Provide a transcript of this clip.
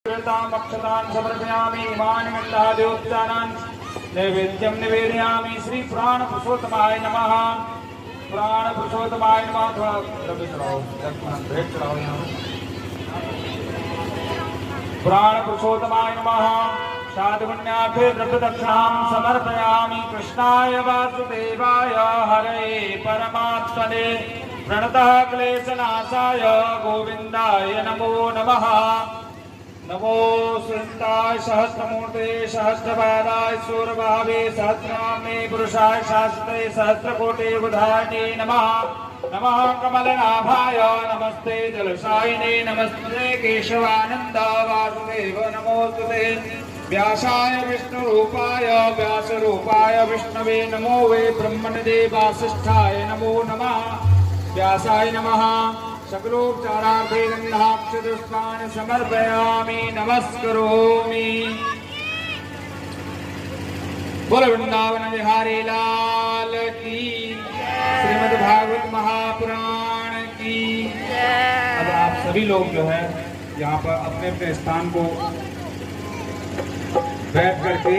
अक्षतान् समर्पयामि इमानि गन्धाद्योपचारान् नैवेद्यं निवेदयामि। श्री प्राण पुरुषोत्तमाय नमः। प्राण पुरुषोत्तमाय नमः। थोड़ा द्रव्य चढ़ाओ, भेंट चढ़ाओ यहाँ। प्राण पुरुषोत्तमाय नमः। साधुपुण्यार्थे द्रव्यदक्षिणां समर्पयामि। कृष्णाय वासुदेवाय हरये परमात्मने प्रणतः क्लेशनाशाय गोविन्दाय नमो नमः। नमो सुरन्ताय सहस्रमूर्ते सहस्रपादाय सूरभावे सहस्रनाम्ने पुरुषाय शाश्वते सहस्रकोटियुगधारिणे नमः। नमः कमलनाभाय नमस्ते जलशायिने नमस्ते केशवानन्द वासुदेव नमोस्तुते। व्यासाय विष्णुरूपाय व्यासरूपाय विष्णवे नमो वे ब्रह्मणदे वासिष्ठाय नमो नमः। व्यासाय नमः। सकलोपचारार्थे गन्धाक्षतपुष्पाणि समर्पयामि नमस्करोमि। बोल वृंदावन बिहारी लाल की। श्रीमद् भागवत महापुराण की। अब आप सभी लोग जो है यहाँ पर अपने अपने स्थान को बैठ करके